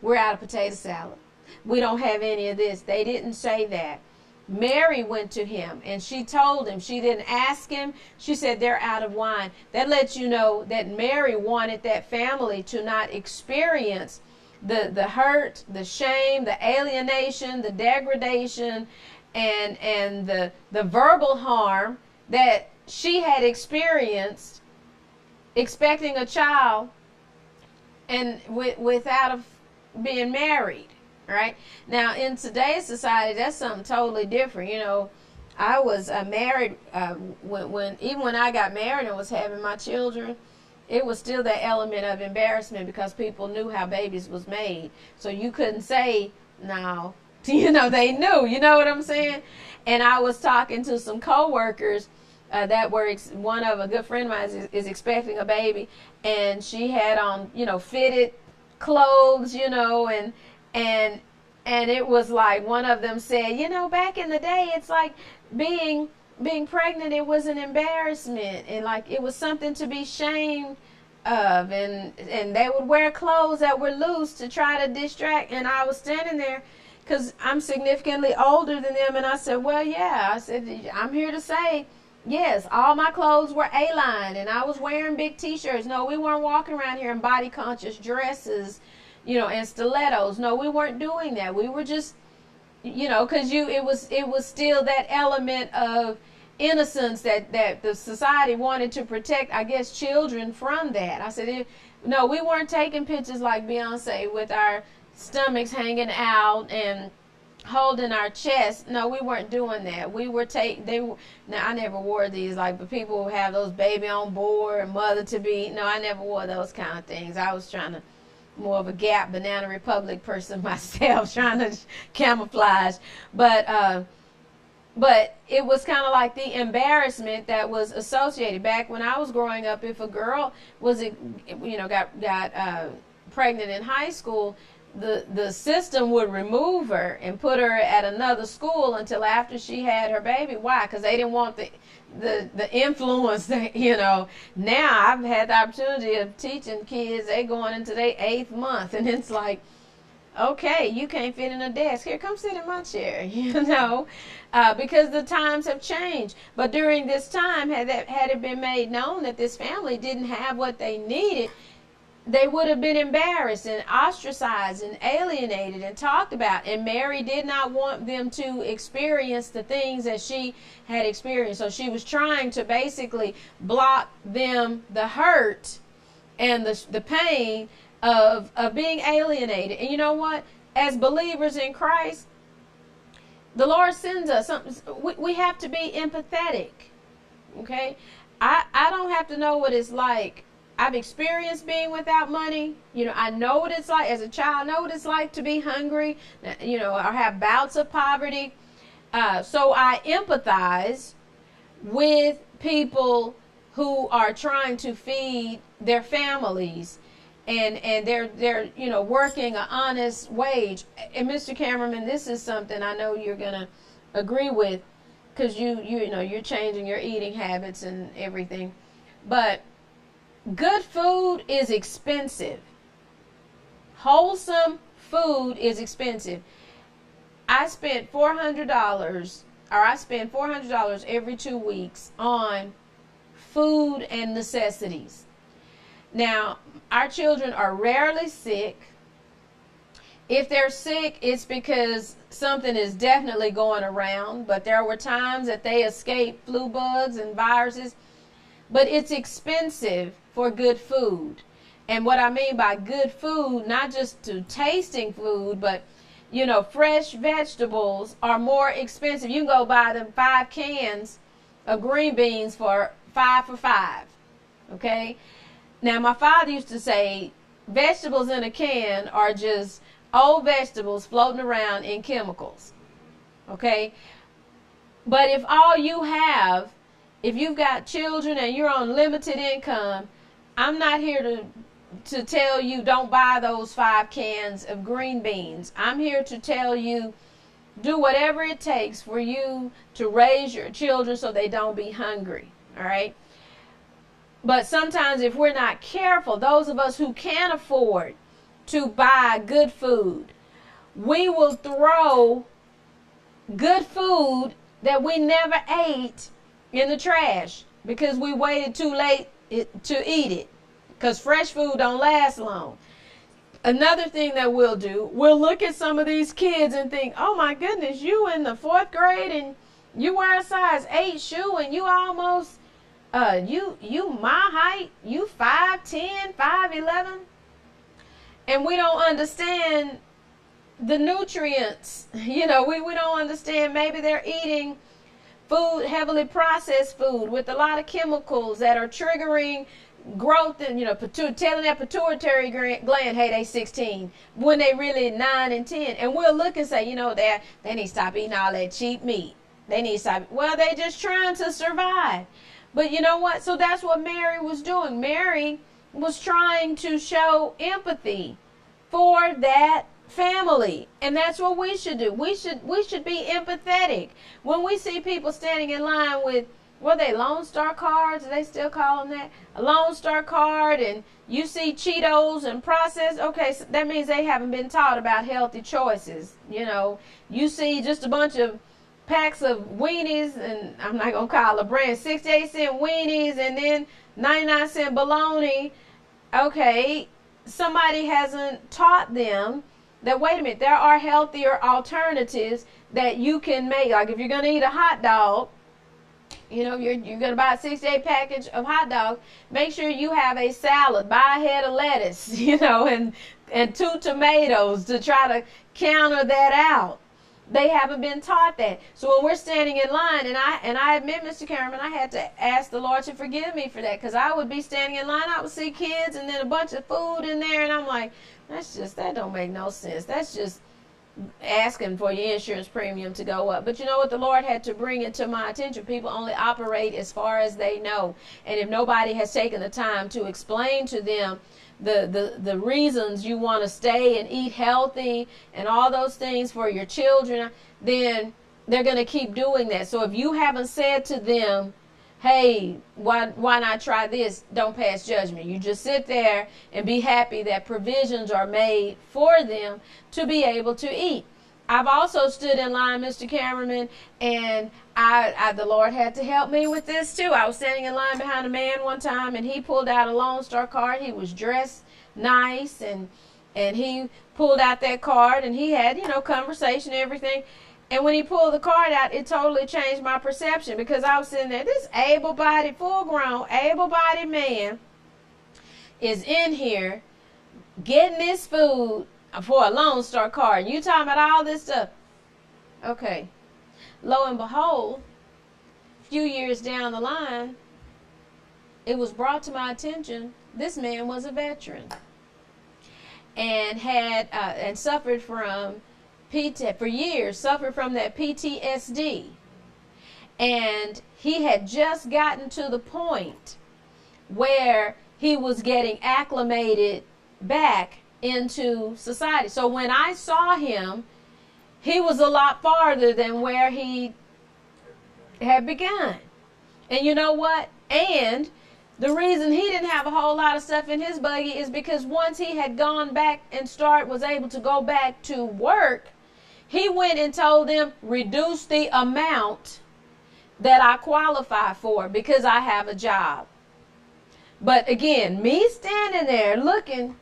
S1: we're out of potato salad, we don't have any of this. They didn't say that. Mary went to him and she told him. She didn't ask him. She said, they're out of wine. That lets you know that Mary wanted that family to not experience the hurt, the shame, the alienation, the degradation, and the verbal harm that she had experienced expecting a child and without being married. Right? Now, in today's society, that's something totally different. I was married when I got married and was having my children. It was still that element of embarrassment because people knew how babies was made. So you couldn't say no. They knew. You know what I'm saying? And I was talking to some coworkers that were one of a good friend of mine is expecting a baby, and she had on fitted clothes, and And it was like one of them said, back in the day, it's like being pregnant, it was an embarrassment, and like it was something to be shamed of, and they would wear clothes that were loose to try to distract. And I was standing there because I'm significantly older than them, and I said, well, yeah, I said, I'm here to say, yes, all my clothes were A-line, and I was wearing big t-shirts. No, we weren't walking around here in body conscious dresses, and stilettos. No, we weren't doing that. We were just, because it was still that element of innocence that the society wanted to protect, I guess, children from that. I said, no, we weren't taking pictures like Beyonce with our stomachs hanging out and holding our chest. No, we weren't doing that. We were now I never wore these, like, but people who have those baby on board and mother to be. No, I never wore those kind of things. I was trying to more of a Gap, Banana Republic person myself, trying to camouflage. But it was kind of like the embarrassment that was associated. Back when I was growing up, if a girl was, got pregnant in high school, the system would remove her and put her at another school until after she had her baby. Why? Because they didn't want the influence that, now I've had the opportunity of teaching kids. They going into their 8th month, and it's like, okay, you can't fit in a desk. Here, come sit in my chair, because the times have changed. But during this time, had it been made known that this family didn't have what they needed, they would have been embarrassed and ostracized and alienated and talked about. And Mary did not want them to experience the things that she had experienced. So she was trying to basically block them the hurt and the pain of being alienated. And you know what? As believers in Christ, the Lord sends us something. We have to be empathetic. Okay? I don't have to know what it's like. I've experienced being without money. I know what it's like as a child. I know what it's like to be hungry, or have bouts of poverty. So I empathize with people who are trying to feed their families, and they're working an honest wage. And Mr. Cameraman, this is something I know you're gonna agree with, because you're changing your eating habits and everything, but good food is expensive. Wholesome food is expensive. I spend $400 every 2 weeks on food and necessities. Now, our children are rarely sick. If they're sick, it's because something is definitely going around, but there were times that they escaped flu bugs and viruses. But it's expensive for good food. And what I mean by good food, not just to tasting food, but, fresh vegetables are more expensive. You can go buy them 5 cans of green beans for 5 for $5. Okay? Now, my father used to say vegetables in a can are just old vegetables floating around in chemicals. Okay? But if all you have, if you've got children and you're on limited income, I'm not here to tell you don't buy those 5 cans of green beans. I'm here to tell you do whatever it takes for you to raise your children so they don't be hungry. All right? But sometimes if we're not careful, those of us who can afford to buy good food, we will throw good food that we never ate in the trash because we waited too late to eat it, because fresh food don't last long. Another thing that we'll do, we'll look at some of these kids and think, oh my goodness, you in the 4th grade and you wear a size 8 shoe and you almost you my height, you 5'10", 5'11", and we don't understand the nutrients. We don't understand. Maybe they're eating food, heavily processed food with a lot of chemicals that are triggering growth and, telling that pituitary gland, hey, they 16, when they really 9 and 10. And we'll look and say, they need to stop eating all that cheap meat. They need to stop. Well, they just trying to survive. But you know what? So that's what Mary was doing. Mary was trying to show empathy for that family, and that's what we should do. We should be empathetic when we see people standing in line with, what are they, Lone Star cards? Do they still call them that? A Lone Star card, and you see Cheetos and processed. Okay, so that means they haven't been taught about healthy choices. You see just a bunch of packs of weenies, and I'm not gonna call a brand, 68-cent weenies, and then 99-cent bologna. Okay, somebody hasn't taught them that, wait a minute, there are healthier alternatives that you can make. Like if you're going to eat a hot dog, you're going to buy a 68 package of hot dogs, make sure you have a salad, buy a head of lettuce, and 2 tomatoes to try to counter that out. They haven't been taught that. So when we're standing in line, and I admit, Mr. Cameron, I had to ask the Lord to forgive me for that, because I would be standing in line, I would see kids and then a bunch of food in there, and I'm like, that don't make no sense. That's just asking for your insurance premium to go up. But you know what? The Lord had to bring it to my attention. People only operate as far as they know. And if nobody has taken the time to explain to them the reasons you want to stay and eat healthy and all those things for your children, then they're going to keep doing that. So if you haven't said to them, hey, why not try this? Don't pass judgment. You just sit there and be happy that provisions are made for them to be able to eat. I've also stood in line, Mr. Cameraman, and the Lord had to help me with this too. I was standing in line behind a man one time, and he pulled out a Lone Star card. He was dressed nice, and he pulled out that card, and he had, conversation and everything. And when he pulled the card out, it totally changed my perception, because I was sitting there, this able-bodied, full-grown, able-bodied man is in here getting this food for a Lone Star card. You talking about all this stuff. Okay. Lo and behold, a few years down the line, it was brought to my attention this man was a veteran and had and suffered from for years, suffered from that PTSD. And he had just gotten to the point where he was getting acclimated back into society. So when I saw him, he was a lot farther than where he had begun. And you know what? And the reason he didn't have a whole lot of stuff in his buggy is because once he had gone back and was able to go back to work, he went and told them, reduce the amount that I qualify for because I have a job. But again, me standing there looking,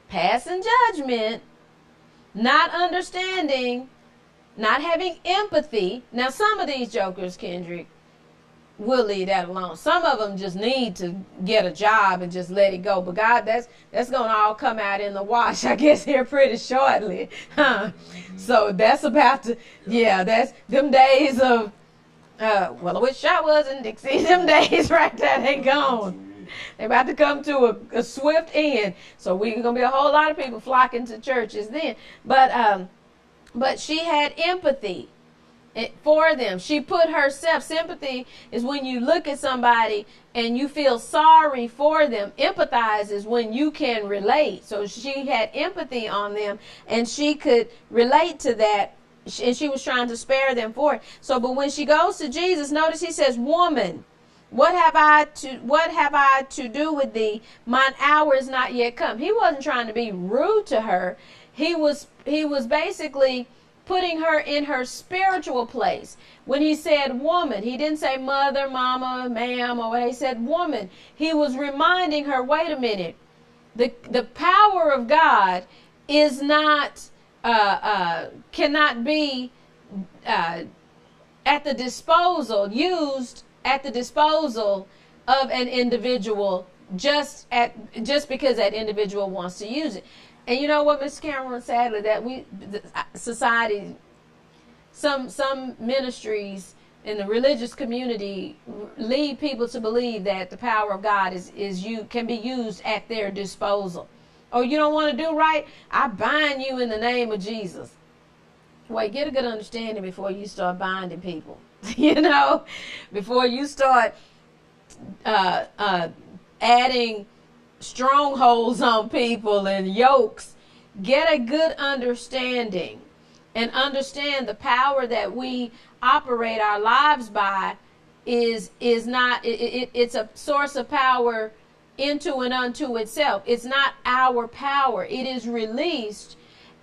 S1: passing judgment, not understanding, not having empathy. Now, some of these jokers, Kendrick, we'll leave that alone. Some of them just need to get a job and just let it go. But God, that's going to all come out in the wash, I guess, here pretty shortly. Huh? So that's about to, that's them days of, well, I wish I wasn't Dixie. Them days right there, they gone. They're about to come to a swift end. So we're going to be a whole lot of people flocking to churches then. But she had empathy for them. She put herself, sympathy is when you look at somebody and you feel sorry for them. Empathize is when you can relate. So she had empathy on them and she could relate to that, and she was trying to spare them for it. So, but when she goes to Jesus, notice he says, woman, what have I to do with thee? Mine hour is not yet come. He wasn't trying to be rude to her. He was basically putting her in her spiritual place. When he said woman, he didn't say mother, mama, ma'am, or he said woman. He was reminding her, wait a minute, the power of God is not, cannot be at the disposal, used at the disposal of an individual just because that individual wants to use it. And you know what, Mr. Cameron, sadly, that society, some ministries in the religious community lead people to believe that the power of God can be used at their disposal. Oh, you don't want to do right? I bind you in the name of Jesus. Wait, get a good understanding before you start binding people. Before you start adding strongholds on people and yokes get a good understanding and understand the power that we operate our lives by is not it's a source of power into and unto itself. It's not our power. It is released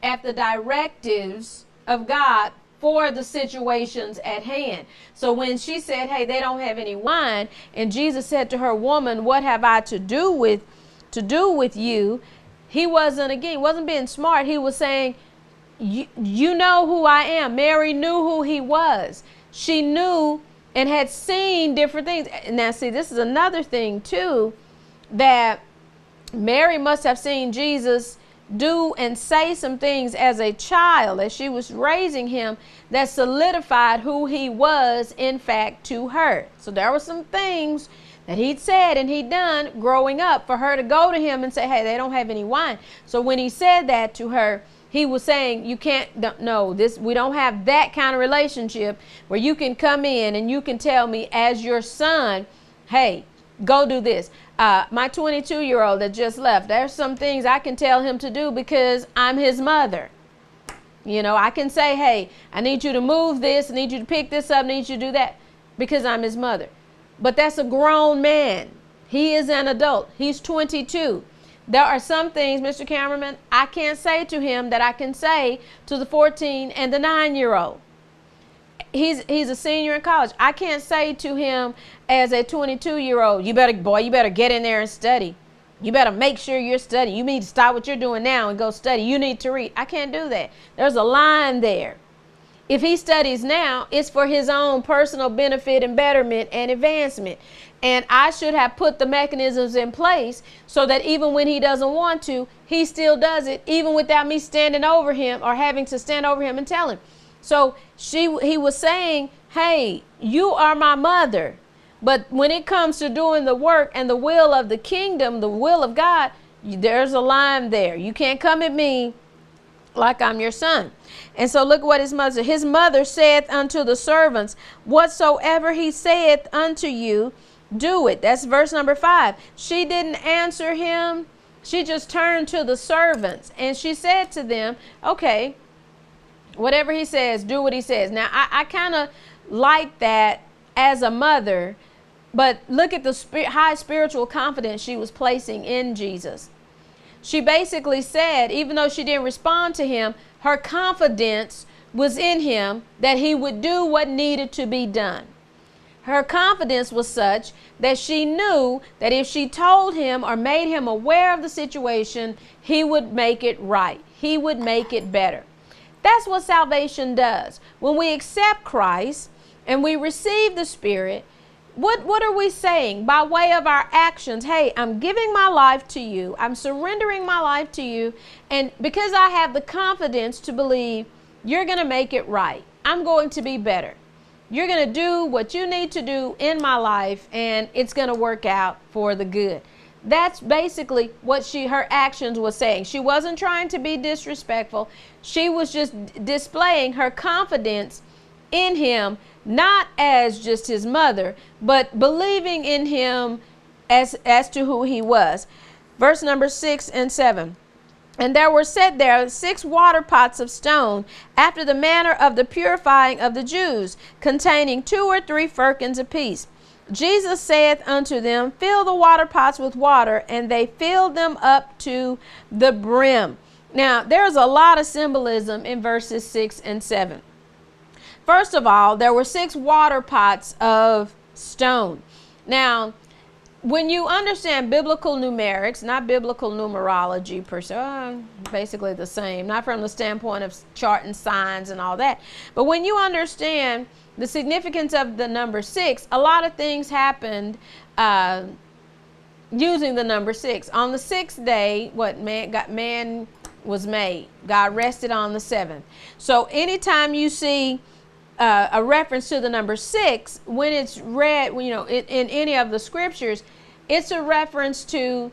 S1: at the directives of God for the situations at hand. So when she said, hey, they don't have any wine, and Jesus said to her, woman, what have I to do with you? He wasn't being smart. He was saying, you know who I am. Mary knew who he was. She knew and had seen different things. Now, see, this is another thing too, that Mary must have seen Jesus do and say some things as a child, as she was raising him, that solidified who he was, in fact, to her. So there were some things that he'd said and he'd done growing up for her to go to him and say, hey, they don't have any wine. So when he said that to her, he was saying, you can't, no, this, we don't have that kind of relationship where you can come in and you can tell me as your son, hey, go do this. My 22-year-old that just left, there's some things I can tell him to do because I'm his mother. You know, I can say, hey, I need you to move this, I need you to pick this up, I need you to do that, because I'm his mother. But that's a grown man. He is an adult. He's 22. There are some things, Mr. Cameraman, I can't say to him that I can say to the 14 and the 9-year-old. He's a senior in college. I can't say to him as a 22-year-old, you better get in there and study. You better make sure you're studying. You need to stop what you're doing now and go study. You need to read. I can't do that. There's a line there. If he studies now, it's for his own personal benefit and betterment and advancement. And I should have put the mechanisms in place so that even when he doesn't want to, he still does it, even without me standing over him or having to stand over him and tell him. So he was saying, hey, you are my mother. But when it comes to doing the work and the will of the kingdom, the will of God, there's a line there. You can't come at me like I'm your son. And so look what his mother saith unto the servants, whatsoever he saith unto you, do it. That's verse number 5. She didn't answer him. She just turned to the servants and she said to them, okay, whatever he says, do what he says. Now, I kind of like that as a mother, but look at the high spiritual confidence she was placing in Jesus. She basically said, even though she didn't respond to him, her confidence was in him that he would do what needed to be done. Her confidence was such that she knew that if she told him or made him aware of the situation, he would make it right. He would make it better. That's what salvation does. When we accept Christ and we receive the Spirit, what are we saying by way of our actions? Hey, I'm giving my life to you. I'm surrendering my life to you. And because I have the confidence to believe you're going to make it right, I'm going to be better. You're going to do what you need to do in my life, and it's going to work out for the good. That's basically what her actions was saying. She wasn't trying to be disrespectful. She was just displaying her confidence in him, not as just his mother, but believing in him as to who he was. Verse number 6 and 7. And there were set there 6 water pots of stone, after the manner of the purifying of the Jews, containing 2 or 3 firkins apiece. Jesus saith unto them, fill the water pots with water, and they filled them up to the brim. Now, there's a lot of symbolism in verses 6 and 7. First of all, there were 6 water pots of stone. Now, when you understand biblical numerics, not biblical numerology per se, basically the same, not from the standpoint of chart and signs and all that, but when you understand the significance of the number 6, a lot of things happened using the number 6. On the 6th day, man was made. God rested on the 7th. So anytime you see a reference to the number 6, when it's read, in any of the scriptures, it's a reference to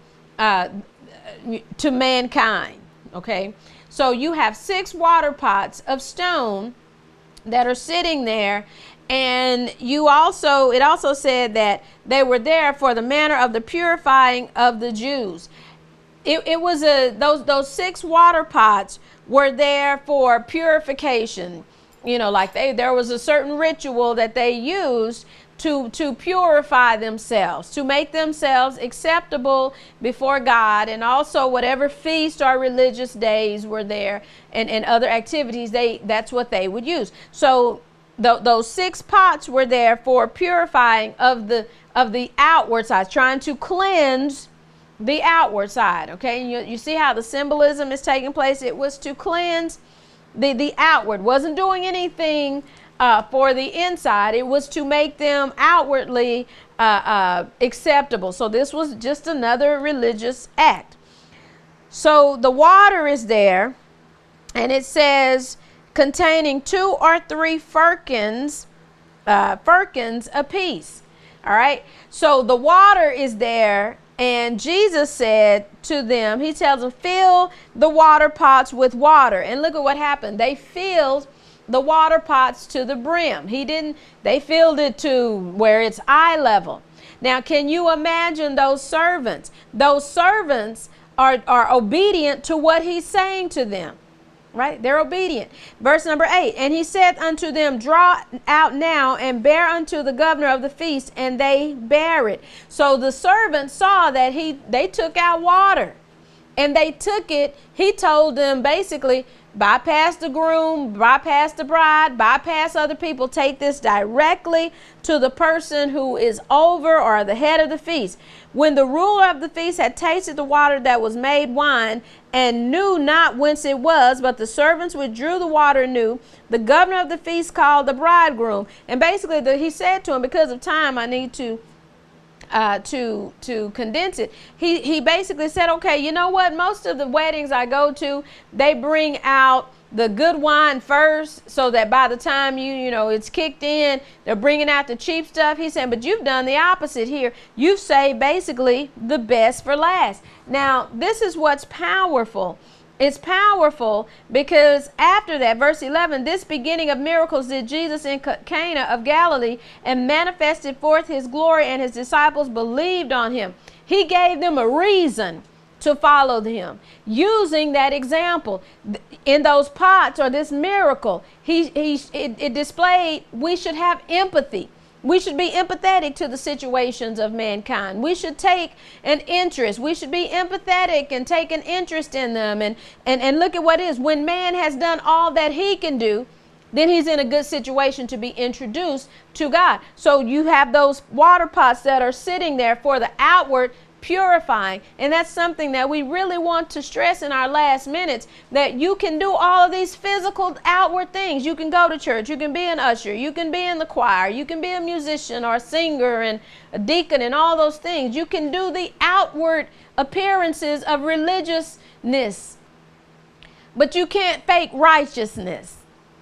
S1: mankind. Okay, so you have 6 water pots of stone that are sitting there, and it also said that they were there for the manner of the purifying of the Jews. it was those 6 water pots were there for purification. Like there was a certain ritual that they used to purify themselves, to make themselves acceptable before God, and also whatever feast or religious days were there and other activities, that's what they would use. So those 6 pots were there for purifying of the outward side, trying to cleanse the outward side. Okay, you see how the symbolism is taking place. It was to cleanse the outward, wasn't doing anything for the inside. It was to make them outwardly acceptable. So this was just another religious act. So the water is there, and it says containing 2 or 3 firkins apiece. All right. So the water is there, and Jesus said to them, he tells them, fill the water pots with water. And look at what happened. They filled the water pots to the brim. They filled it to where it's eye level. Now, can you imagine those servants? Those servants are obedient to what he's saying to them, right? They're obedient. Verse number 8, and he said unto them, draw out now and bear unto the governor of the feast, and they bear it. So the servants saw that they took out water, and they took it. He told them basically, bypass the groom, bypass the bride, bypass other people. Take this directly to the person who is over or the head of the feast. When the ruler of the feast had tasted the water that was made wine and knew not whence it was, but the servants withdrew the water anew, the governor of the feast called the bridegroom. And basically he said to him, because of time, I need to condense it. He basically said, okay, you know what? Most of the weddings I go to, they bring out the good wine first, so that by the time it's kicked in, they're bringing out the cheap stuff. He said, but you've done the opposite here. You've saved basically the best for last. Now, this is what's powerful. It's powerful because after that, verse 11, this beginning of miracles did Jesus in Cana of Galilee, and manifested forth his glory, and his disciples believed on him. He gave them a reason to follow him, using that example in those pots, or this miracle. It displayed we should have empathy. We should be empathetic to the situations of mankind. We should take an interest. We should be empathetic and take an interest in them. And look at what it is. When man has done all that he can do, then he's in a good situation to be introduced to God. So you have those water pots that are sitting there for the outward purifying. And that's something that we really want to stress in our last minutes, that you can do all of these physical outward things. You can go to church, you can be an usher, you can be in the choir, you can be a musician or a singer and a deacon and all those things. You can do the outward appearances of religiousness, but you can't fake righteousness.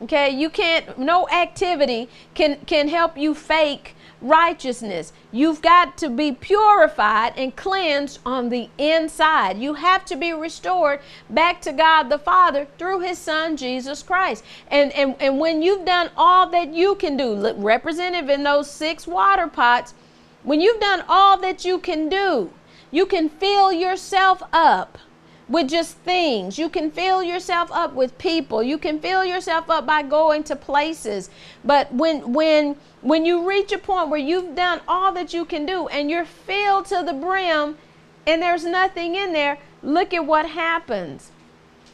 S1: Okay, you can't, no activity can help you fake righteousness. You've got to be purified and cleansed on the inside. You have to be restored back to God the Father through his Son Jesus Christ. And when you've done all that you can do, represented in those 6 water pots, when you've done all that you can do, you can fill yourself up with just things. You can fill yourself up with people. You can fill yourself up by going to places. But when you reach a point where you've done all that you can do and you're filled to the brim and there's nothing in there, look at what happens.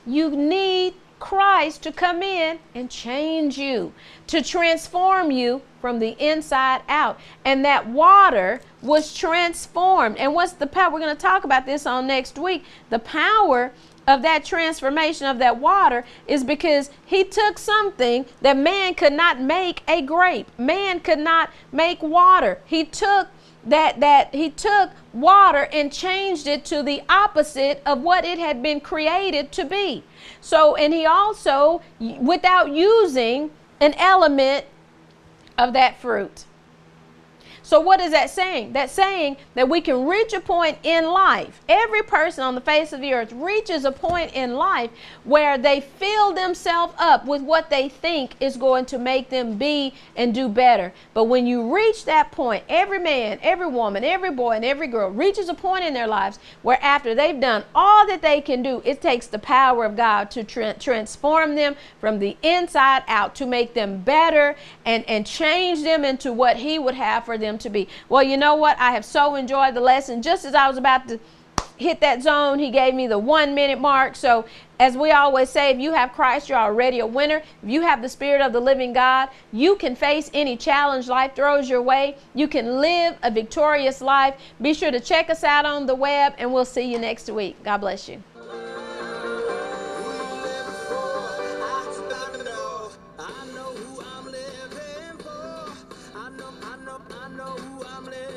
S1: You need Christ to come in and change you, to transform you from the inside out. And that water was transformed. And what's the power? We're going to talk about this on next week. The power of that transformation of that water is because he took something that man could not make a grape. Man could not make water. He took he took water and changed it to the opposite of what it had been created to be. So, and he also, without using an element of that fruit. So what is that saying? That's saying that we can reach a point in life. Every person on the face of the earth reaches a point in life where they fill themselves up with what they think is going to make them be and do better. But when you reach that point, every man, every woman, every boy, and every girl reaches a point in their lives where after they've done all that they can do, it takes the power of God to transform them from the inside out, to make them better and change them into what He would have for them to be. Well, you know what? I have so enjoyed the lesson. Just as I was about to hit that zone, He gave me the 1 minute mark. So as we always say, if you have Christ, you're already a winner. If you have the Spirit of the living God, you can face any challenge life throws your way. You can live a victorious life. Be sure to check us out on the web, and we'll see you next week. God bless you.
S3: I know who I'm living for. I know who I'm living